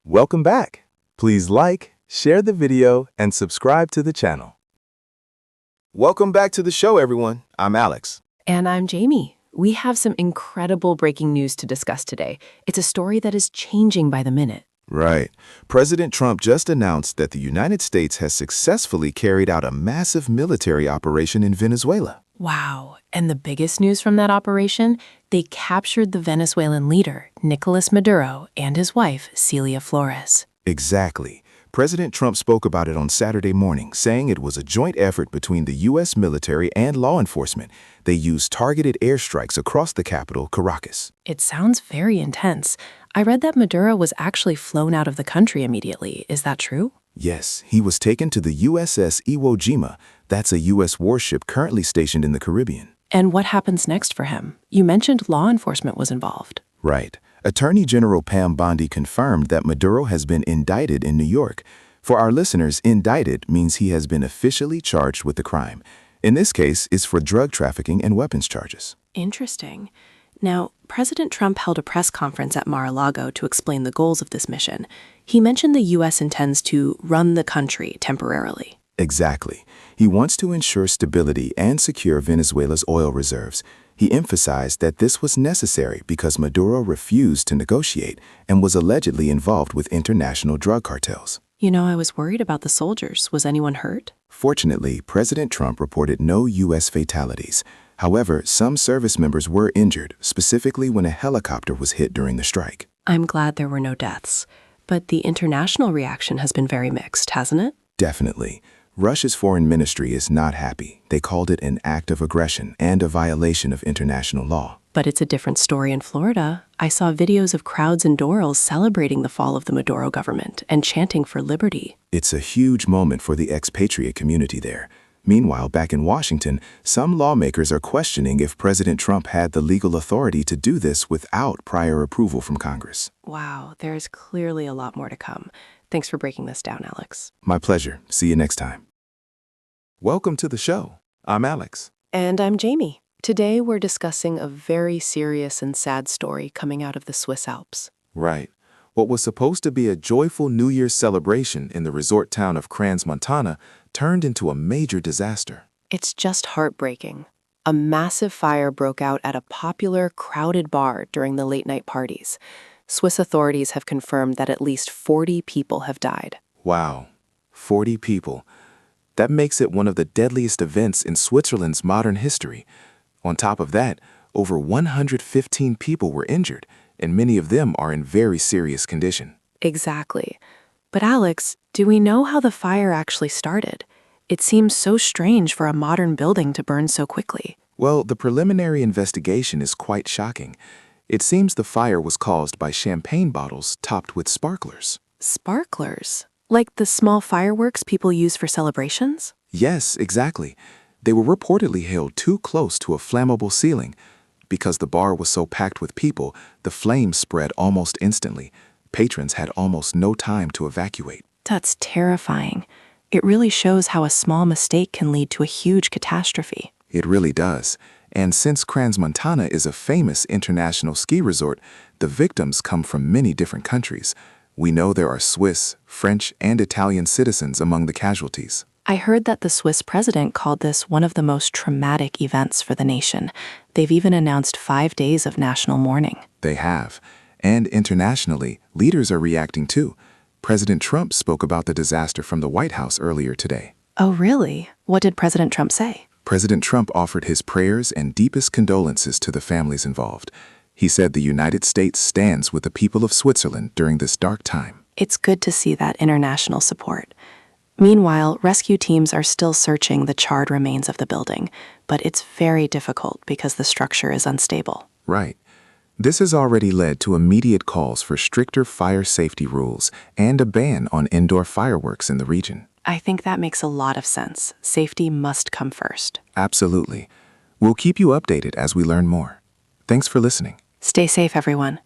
Welcome back. Please like, share the video, and subscribe to the channel. Welcome back to the show, everyone. I'm Alex. And I'm Jamie. We have some incredible breaking news to discuss today. It's a story that is changing by the minute. Right. President Trump just announced that the United States has successfully carried out a massive military operation in Venezuela. Wow. And the biggest news from that operation? They captured the Venezuelan leader, Nicolas Maduro, and his wife, Celia Flores. Exactly. President Trump spoke about it on Saturday morning, saying it was a joint effort between the U.S. military and law enforcement. They used targeted airstrikes across the capital, Caracas. It sounds very intense. I read that Maduro was actually flown out of the country immediately. Is that true? Yes, he was taken to the USS Iwo Jima. That's a U.S. warship currently stationed in the Caribbean. And what happens next for him? You mentioned law enforcement was involved. Right. Attorney General Pam Bondi confirmed that Maduro has been indicted in New York. For our listeners, indicted means he has been officially charged with the crime. In this case, it's for drug trafficking and weapons charges. Interesting. Now, President Trump held a press conference at Mar-a-Lago to explain the goals of this mission. He mentioned the U.S. intends to run the country temporarily. Exactly. He wants to ensure stability and secure Venezuela's oil reserves. He emphasized that this was necessary because Maduro refused to negotiate and was allegedly involved with international drug cartels. You know, I was worried about the soldiers. Was anyone hurt? Fortunately, President Trump reported no U.S. fatalities. However, some service members were injured, specifically when a helicopter was hit during the strike. I'm glad there were no deaths. But the international reaction has been very mixed, hasn't it? Definitely. Russia's foreign ministry is not happy. They called it an act of aggression and a violation of international law. But it's a different story in Florida. I saw videos of crowds in Doral celebrating the fall of the Maduro government and chanting for liberty. It's a huge moment for the expatriate community there. Meanwhile, back in Washington, some lawmakers are questioning if President Trump had the legal authority to do this without prior approval from Congress. Wow, there is clearly a lot more to come. Thanks for breaking this down, Alex. My pleasure. See you next time. Welcome to the show. I'm Alex. And I'm Jamie. Today we're discussing a very serious and sad story coming out of the Swiss Alps. Right. What was supposed to be a joyful New Year's celebration in the resort town of Crans-Montana turned into a major disaster. It's just heartbreaking. A massive fire broke out at a popular, crowded bar during the late-night parties. Swiss authorities have confirmed that at least 40 people have died. Wow, 40 people. That makes it one of the deadliest events in Switzerland's modern history. On top of that, over 115 people were injured, and many of them are in very serious condition. Exactly. But Alex, do we know how the fire actually started? It seems so strange for a modern building to burn so quickly. Well, the preliminary investigation is quite shocking. It seems the fire was caused by champagne bottles topped with sparklers. Sparklers? Like the small fireworks people use for celebrations? Yes, exactly. They were reportedly held too close to a flammable ceiling. Because the bar was so packed with people, the flames spread almost instantly. Patrons had almost no time to evacuate. That's terrifying. It really shows how a small mistake can lead to a huge catastrophe. It really does. And since Crans-Montana is a famous international ski resort, the victims come from many different countries. We know there are Swiss, French, and Italian citizens among the casualties. I heard that the Swiss president called this one of the most traumatic events for the nation. They've even announced 5 days of national mourning. They have. And internationally, leaders are reacting too. President Trump spoke about the disaster from the White House earlier today. Oh, really? What did President Trump say? President Trump offered his prayers and deepest condolences to the families involved. He said the United States stands with the people of Switzerland during this dark time. It's good to see that international support. Meanwhile, rescue teams are still searching the charred remains of the building, but it's very difficult because the structure is unstable. Right. This has already led to immediate calls for stricter fire safety rules and a ban on indoor fireworks in the region. I think that makes a lot of sense. Safety must come first. Absolutely. We'll keep you updated as we learn more. Thanks for listening. Stay safe, everyone.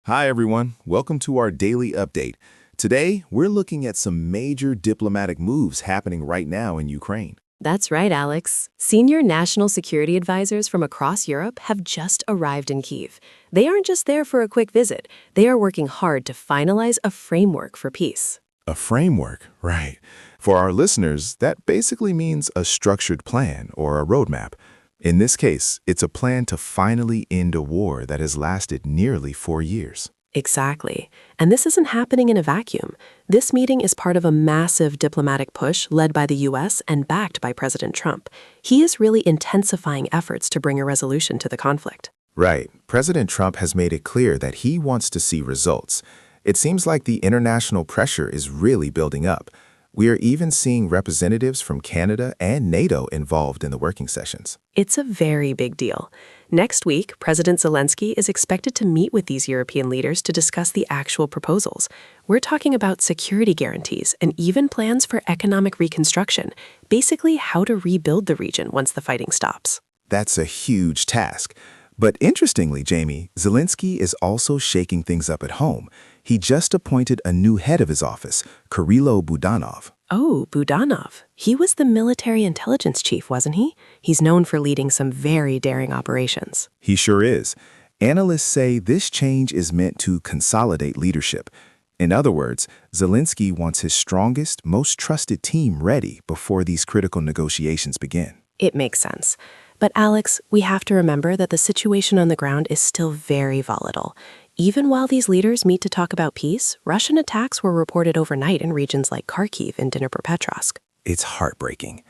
Hi, everyone. Welcome to our daily update. Today, we're looking at some major diplomatic moves happening right now in Ukraine. That's right, Alex. Senior national security advisors from across Europe have just arrived in Kyiv. They aren't just there for a quick visit, they are working hard to finalize a framework for peace. A framework, right. For our listeners, that basically means a structured plan or a roadmap. In this case, it's a plan to finally end a war that has lasted nearly 4 years. Exactly. And this isn't happening in a vacuum. This meeting is part of a massive diplomatic push led by the U.S. and backed by President Trump. He is really intensifying efforts to bring a resolution to the conflict. Right. President Trump has made it clear that he wants to see results. It seems like the international pressure is really building up. We are even seeing representatives from Canada and NATO involved in the working sessions. It's a very big deal. Next week, President Zelensky is expected to meet with these European leaders to discuss the actual proposals. We're talking about security guarantees and even plans for economic reconstruction, basically how to rebuild the region once the fighting stops. That's a huge task. But interestingly, Jamie, Zelensky is also shaking things up at home. He just appointed a new head of his office, Kirilo Budanov. Oh, Budanov. He was the military intelligence chief, wasn't he? He's known for leading some very daring operations. He sure is. Analysts say this change is meant to consolidate leadership. In other words, Zelensky wants his strongest, most trusted team ready before these critical negotiations begin. It makes sense. But Alex, we have to remember that the situation on the ground is still very volatile. Even while these leaders meet to talk about peace, Russian attacks were reported overnight in regions like Kharkiv and Dnipropetrovsk. It's heartbreaking.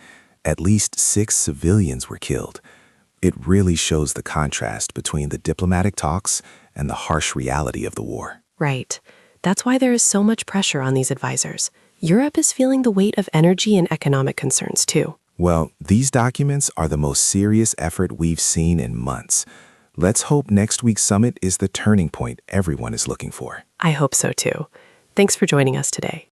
At least 6 civilians were killed. It really shows the contrast between the diplomatic talks and the harsh reality of the war. Right. That's why there is so much pressure on these advisors. Europe is feeling the weight of energy and economic concerns, too. Well, these documents are the most serious effort we've seen in months. Let's hope next week's summit is the turning point everyone is looking for. I hope so, too. Thanks for joining us today.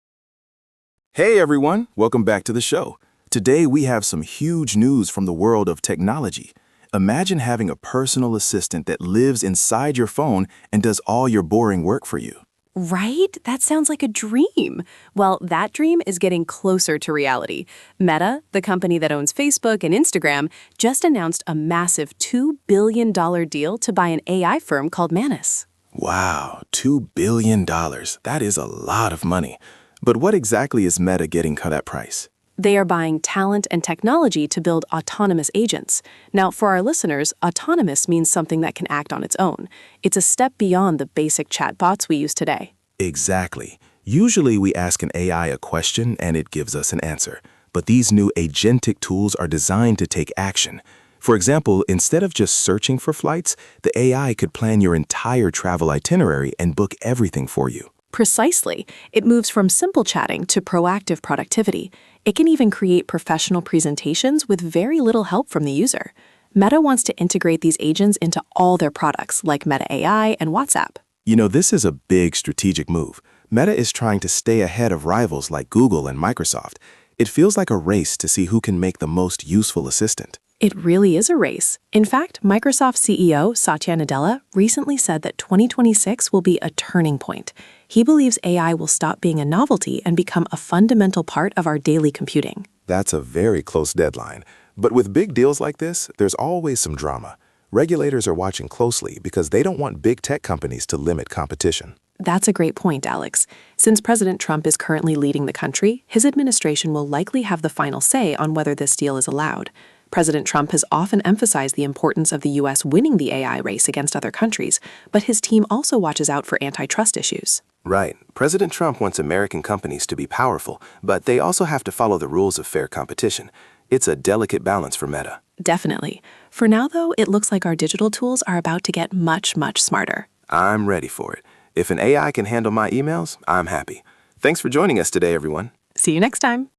Hey everyone, welcome back to the show. Today we have some huge news from the world of technology. Imagine having a personal assistant that lives inside your phone and does all your boring work for you. Right? That sounds like a dream. Well, that dream is getting closer to reality. Meta, the company that owns Facebook and Instagram, just announced a massive $2 billion deal to buy an AI firm called Manus. Wow, $2 billion. That is a lot of money. But what exactly is Meta getting for that price? They are buying talent and technology to build autonomous agents. Now, for our listeners, autonomous means something that can act on its own. It's a step beyond the basic chatbots we use today. Exactly. Usually we ask an AI a question and it gives us an answer. But these new agentic tools are designed to take action. For example, instead of just searching for flights, the AI could plan your entire travel itinerary and book everything for you. Precisely. It moves from simple chatting to proactive productivity. It can even create professional presentations with very little help from the user. Meta wants to integrate these agents into all their products, like Meta AI and WhatsApp. You know, this is a big strategic move. Meta is trying to stay ahead of rivals like Google and Microsoft. It feels like a race to see who can make the most useful assistant. It really is a race. In fact, Microsoft CEO Satya Nadella recently said that 2026 will be a turning point. He believes AI will stop being a novelty and become a fundamental part of our daily computing. That's a very close deadline. But with big deals like this, there's always some drama. Regulators are watching closely because they don't want big tech companies to limit competition. That's a great point, Alex. Since President Trump is currently leading the country, his administration will likely have the final say on whether this deal is allowed. President Trump has often emphasized the importance of the U.S. winning the AI race against other countries, but his team also watches out for antitrust issues. Right. President Trump wants American companies to be powerful, but they also have to follow the rules of fair competition. It's a delicate balance for Meta. Definitely. For now, though, it looks like our digital tools are about to get much, much smarter. I'm ready for it. If an AI can handle my emails, I'm happy. Thanks for joining us today, everyone. See you next time.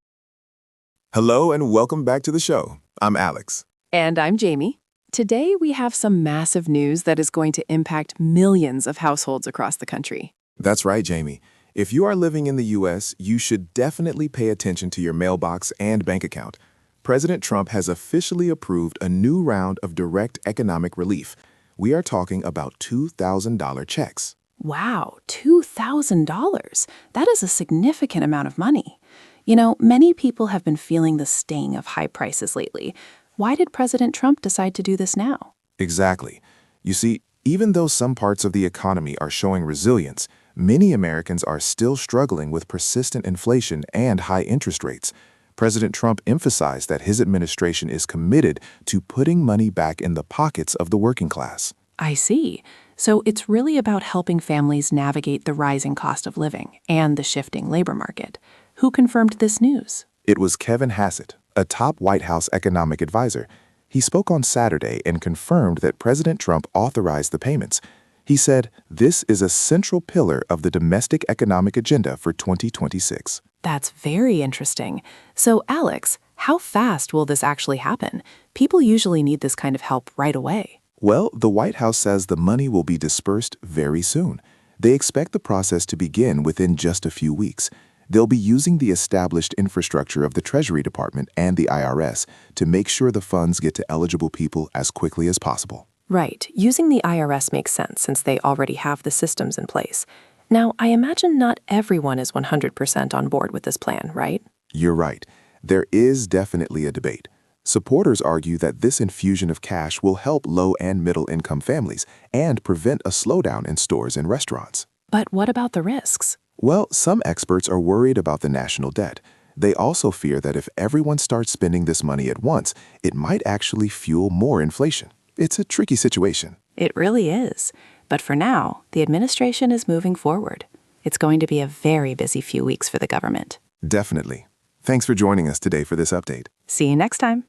Hello and welcome back to the show. I'm Alex. And I'm Jamie. Today, we have some massive news that is going to impact millions of households across the country. That's right, Jamie. If you are living in the U.S., you should definitely pay attention to your mailbox and bank account. President Trump has officially approved a new round of direct economic relief. We are talking about $2,000 checks. Wow, $2,000. That is a significant amount of money. Many people have been feeling the sting of high prices lately. Why did President Trump decide to do this now? Exactly. You see, even though some parts of the economy are showing resilience, many Americans are still struggling with persistent inflation and high interest rates. President Trump emphasized that his administration is committed to putting money back in the pockets of the working class. I see. So it's really about helping families navigate the rising cost of living and the shifting labor market. Who confirmed this news? It was Kevin Hassett, a top White House economic advisor. He spoke on Saturday and confirmed that President Trump authorized the payments. He said, "This is a central pillar of the domestic economic agenda for 2026. That's very interesting. So, Alex, how fast will this actually happen? People usually need this kind of help right away. Well, the White House says the money will be dispersed very soon. They expect the process to begin within just a few weeks. They'll be using the established infrastructure of the Treasury Department and the IRS to make sure the funds get to eligible people as quickly as possible. Right. Using the IRS makes sense since they already have the systems in place. Now, I imagine not everyone is 100% on board with this plan, right? You're right. There is definitely a debate. Supporters argue that this infusion of cash will help low and middle income families and prevent a slowdown in stores and restaurants. But what about the risks? Well, some experts are worried about the national debt. They also fear that if everyone starts spending this money at once, it might actually fuel more inflation. It's a tricky situation. It really is. But for now, the administration is moving forward. It's going to be a very busy few weeks for the government. Definitely. Thanks for joining us today for this update. See you next time.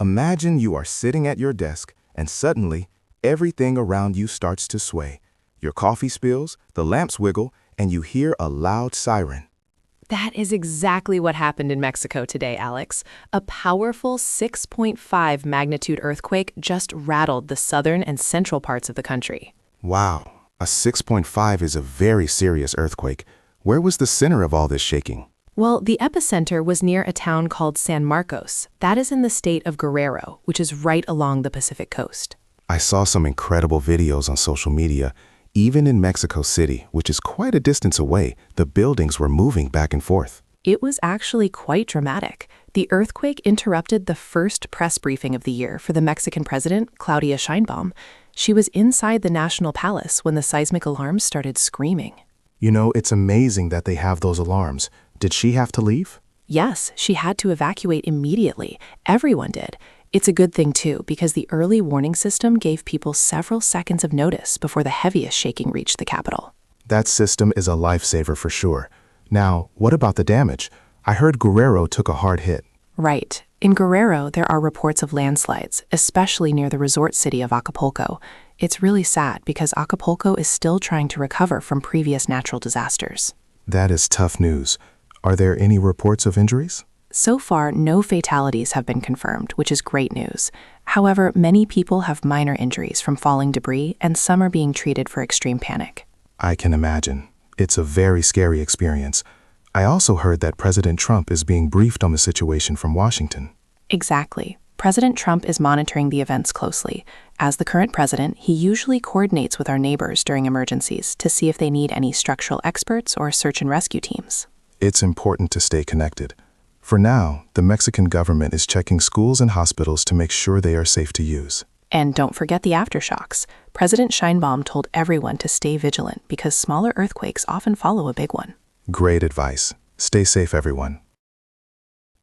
Imagine you are sitting at your desk and suddenly everything around you starts to sway. Your coffee spills, the lamps wiggle, and you hear a loud siren. That is exactly what happened in Mexico today, Alex. A powerful 6.5 magnitude earthquake just rattled the southern and central parts of the country. Wow, a 6.5 is a very serious earthquake. Where was the center of all this shaking? Well, the epicenter was near a town called San Marcos. That is in the state of Guerrero, which is right along the Pacific coast. I saw some incredible videos on social media. Even in Mexico City, which is quite a distance away, the buildings were moving back and forth. It was actually quite dramatic. The earthquake interrupted the first press briefing of the year for the Mexican president, Claudia Sheinbaum. She was inside the National Palace when the seismic alarms started screaming. It's amazing that they have those alarms. Did she have to leave? Yes, she had to evacuate immediately. Everyone did. It's a good thing, too, because the early warning system gave people several seconds of notice before the heaviest shaking reached the capital. That system is a lifesaver for sure. Now, what about the damage? I heard Guerrero took a hard hit. Right. In Guerrero, there are reports of landslides, especially near the resort city of Acapulco. It's really sad because Acapulco is still trying to recover from previous natural disasters. That is tough news. Are there any reports of injuries? So far, no fatalities have been confirmed, which is great news. However, many people have minor injuries from falling debris, and some are being treated for extreme panic. I can imagine. It's a very scary experience. I also heard that President Trump is being briefed on the situation from Washington. Exactly. President Trump is monitoring the events closely. As the current president, he usually coordinates with our neighbors during emergencies to see if they need any structural experts or search and rescue teams. It's important to stay connected. For now, the Mexican government is checking schools and hospitals to make sure they are safe to use. And don't forget the aftershocks. President Sheinbaum told everyone to stay vigilant because smaller earthquakes often follow a big one. Great advice. Stay safe, everyone.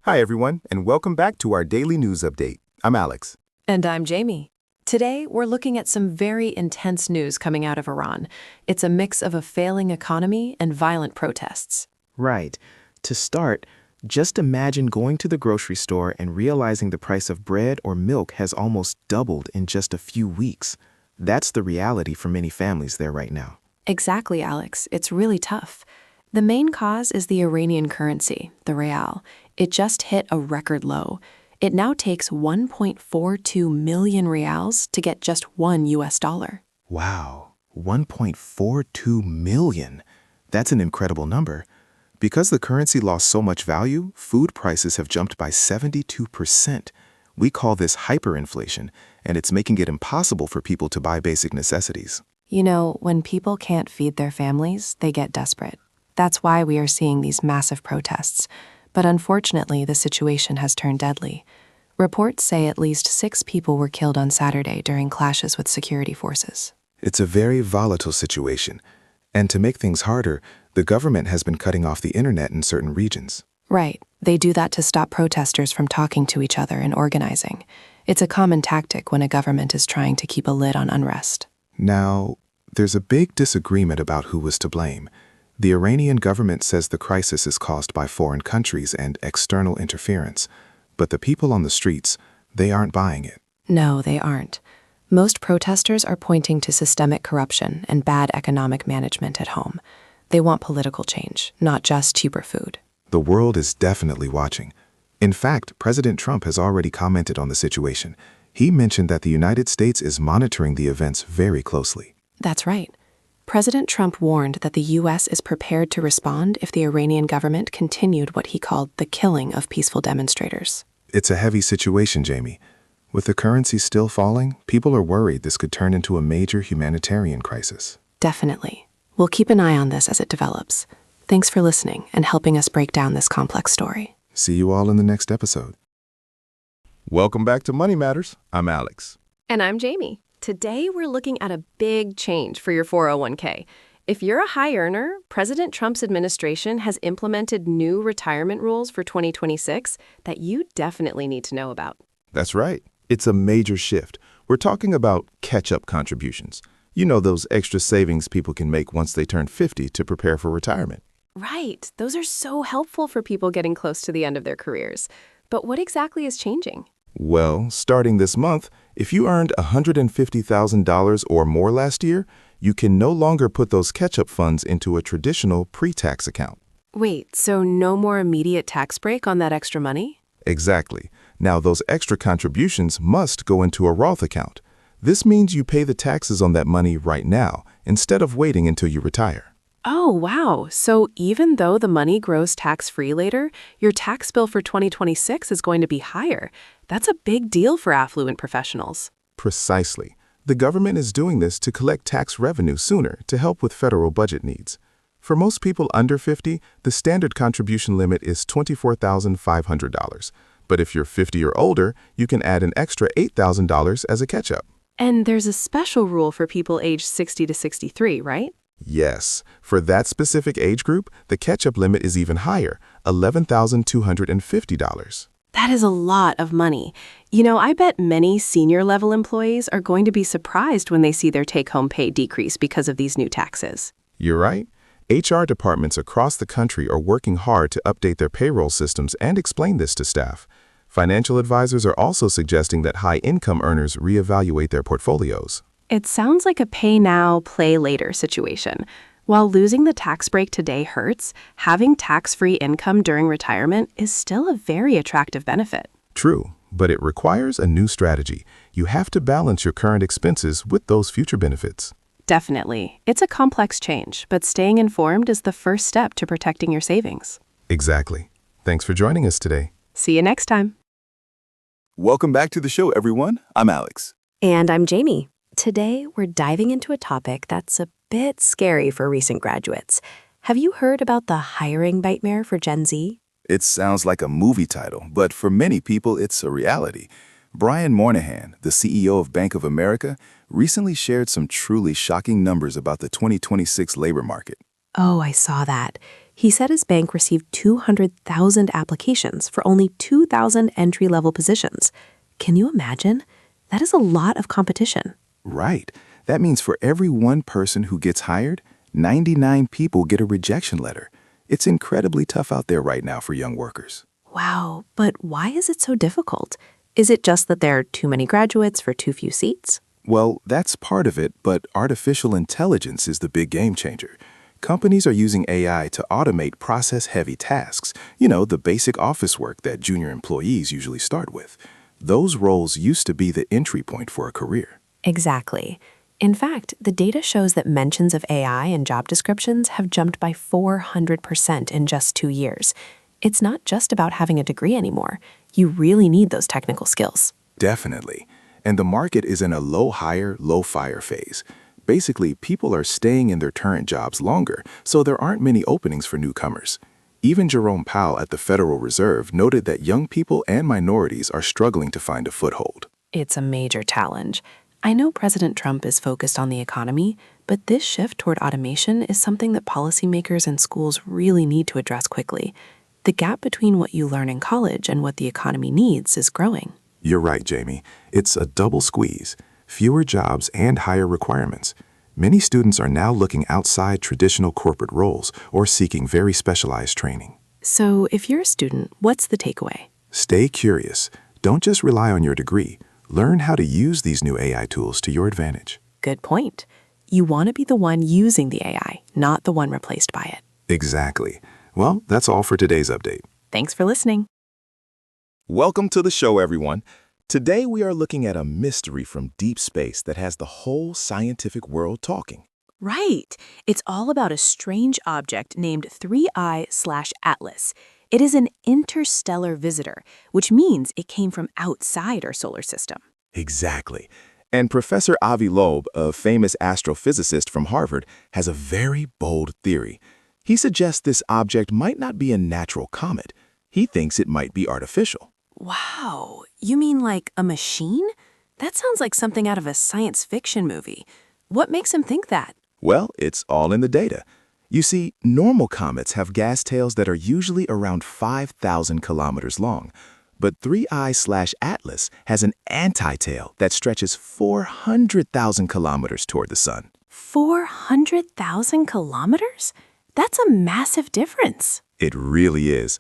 Hi, everyone, and welcome back to our daily news update. I'm Alex. And I'm Jamie. Today, we're looking at some very intense news coming out of Iran. It's a mix of a failing economy and violent protests. Right. To start, just imagine going to the grocery store and realizing the price of bread or milk has almost doubled in just a few weeks. That's the reality for many families there right now. Exactly, Alex. It's really tough. The main cause is the Iranian currency, the real. It just hit a record low. It now takes 1.42 million reals to get just $1. Wow, 1.42 million. That's an incredible number. Because the currency lost so much value, food prices have jumped by 72%. We call this hyperinflation, and it's making it impossible for people to buy basic necessities. When people can't feed their families, they get desperate. That's why we are seeing these massive protests. But unfortunately, the situation has turned deadly. Reports say at least 6 people were killed on Saturday during clashes with security forces. It's a very volatile situation. And to make things harder, the government has been cutting off the internet in certain regions. Right. They do that to stop protesters from talking to each other and organizing. It's a common tactic when a government is trying to keep a lid on unrest. Now, there's a big disagreement about who was to blame. The Iranian government says the crisis is caused by foreign countries and external interference. But the people on the streets, they aren't buying it. No, they aren't. Most protesters are pointing to systemic corruption and bad economic management at home. They want political change, not just cheaper food. The world is definitely watching. In fact, President Trump has already commented on the situation. He mentioned that the United States is monitoring the events very closely. That's right. President Trump warned that the U.S. is prepared to respond if the Iranian government continued what he called the killing of peaceful demonstrators. It's a heavy situation, Jamie. With the currency still falling, people are worried this could turn into a major humanitarian crisis. Definitely. We'll keep an eye on this as it develops. Thanks for listening and helping us break down this complex story. See you all in the next episode. Welcome back to Money Matters. I'm Alex. And I'm Jamie. Today, we're looking at a big change for your 401k. If you're a high earner, President Trump's administration has implemented new retirement rules for 2026 that you definitely need to know about. That's right. It's a major shift. We're talking about catch-up contributions. You know, those extra savings people can make once they turn 50 to prepare for retirement. Right. Those are so helpful for people getting close to the end of their careers. But what exactly is changing? Well, starting this month, if you earned $150,000 or more last year, you can no longer put those catch-up funds into a traditional pre-tax account. Wait, so no more immediate tax break on that extra money? Exactly. Now, those extra contributions must go into a Roth account. This means you pay the taxes on that money right now, instead of waiting until you retire. Oh, wow. So even though the money grows tax-free later, your tax bill for 2026 is going to be higher. That's a big deal for affluent professionals. Precisely. The government is doing this to collect tax revenue sooner to help with federal budget needs. For most people under 50, the standard contribution limit is $24,500. But if you're 50 or older, you can add an extra $8,000 as a catch-up. And there's a special rule for people aged 60 to 63, right? Yes. For that specific age group, the catch-up limit is even higher, $11,250. That is a lot of money. You know, I bet many senior-level employees are going to be surprised when they see their take-home pay decrease because of these new taxes. You're right. HR departments across the country are working hard to update their payroll systems and explain this to staff. Financial advisors are also suggesting that high-income earners reevaluate their portfolios. It sounds like a pay now, play later situation. While losing the tax break today hurts, having tax-free income during retirement is still a very attractive benefit. True, but it requires a new strategy. You have to balance your current expenses with those future benefits. Definitely. It's a complex change, but staying informed is the first step to protecting your savings. Exactly. Thanks for joining us today. See you next time. Welcome back to the show, everyone. I'm Alex. And I'm Jamie. Today, we're diving into a topic that's a bit scary for recent graduates. Have you heard about the hiring nightmare for Gen Z? It sounds like a movie title, but for many people, it's a reality. Brian Moynihan, the CEO of Bank of America, recently shared some truly shocking numbers about the 2026 labor market. Oh, I saw that. He said his bank received 200,000 applications for only 2,000 entry-level positions. Can you imagine? That is a lot of competition. Right. That means for every one person who gets hired, 99 people get a rejection letter. It's incredibly tough out there right now for young workers. Wow, but why is it so difficult? Is it just that there are too many graduates for too few seats? Well, that's part of it, but artificial intelligence is the big game changer. Companies are using AI to automate process-heavy tasks, the basic office work that junior employees usually start with. Those roles used to be the entry point for a career. Exactly. In fact, the data shows that mentions of AI in job descriptions have jumped by 400% in just 2 years. It's not just about having a degree anymore. You really need those technical skills. Definitely. And the market is in a low hire, low fire phase. Basically, people are staying in their current jobs longer, so there aren't many openings for newcomers. Even Jerome Powell at the Federal Reserve noted that young people and minorities are struggling to find a foothold. It's a major challenge. I know President Trump is focused on the economy, but this shift toward automation is something that policymakers and schools really need to address quickly. The gap between what you learn in college and what the economy needs is growing. You're right, Jamie. It's a double squeeze. Fewer jobs and higher requirements. Many students are now looking outside traditional corporate roles or seeking very specialized training. So, if you're a student, what's the takeaway? Stay curious. Don't just rely on your degree. Learn how to use these new AI tools to your advantage. Good point. You want to be the one using the AI, not the one replaced by it. Exactly. Well, that's all for today's update. Thanks for listening. Welcome to the show, everyone. Today we are looking at a mystery from deep space that has the whole scientific world talking. Right. It's all about a strange object named 3I/Atlas. It is an interstellar visitor, which means it came from outside our solar system. Exactly. And Professor Avi Loeb, a famous astrophysicist from Harvard, has a very bold theory. He suggests this object might not be a natural comet. He thinks it might be artificial. Wow. You mean like a machine? That sounds like something out of a science fiction movie. What makes him think that? Well, it's all in the data. You see, normal comets have gas tails that are usually around 5,000 kilometers long. But 3I/Atlas has an anti-tail that stretches 400,000 kilometers toward the sun. 400,000 kilometers? That's a massive difference. It really is.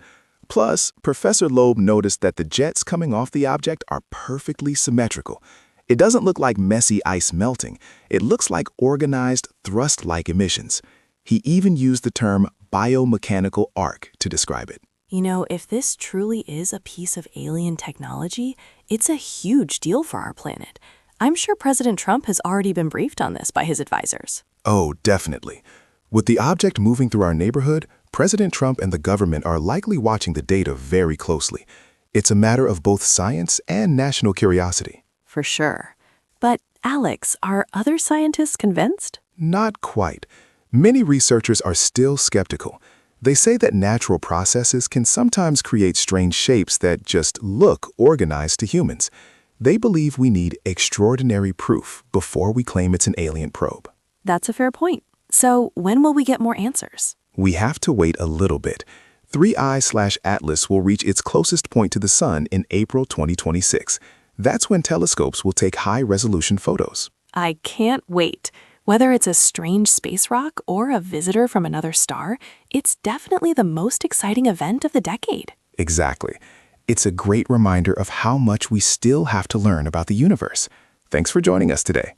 Plus, Professor Loeb noticed that the jets coming off the object are perfectly symmetrical. It doesn't look like messy ice melting. It looks like organized, thrust-like emissions. He even used the term biomechanical arc to describe it. You know, if this truly is a piece of alien technology, it's a huge deal for our planet. I'm sure President Trump has already been briefed on this by his advisors. Oh, definitely. With the object moving through our neighborhood, President Trump and the government are likely watching the data very closely. It's a matter of both science and national curiosity. For sure. But, Alex, are other scientists convinced? Not quite. Many researchers are still skeptical. They say that natural processes can sometimes create strange shapes that just look organized to humans. They believe we need extraordinary proof before we claim it's an alien probe. That's a fair point. So, when will we get more answers? We have to wait a little bit. 3I/Atlas will reach its closest point to the sun in April 2026. That's when telescopes will take high-resolution photos. I can't wait. Whether it's a strange space rock or a visitor from another star, it's definitely the most exciting event of the decade. Exactly. It's a great reminder of how much we still have to learn about the universe. Thanks for joining us today.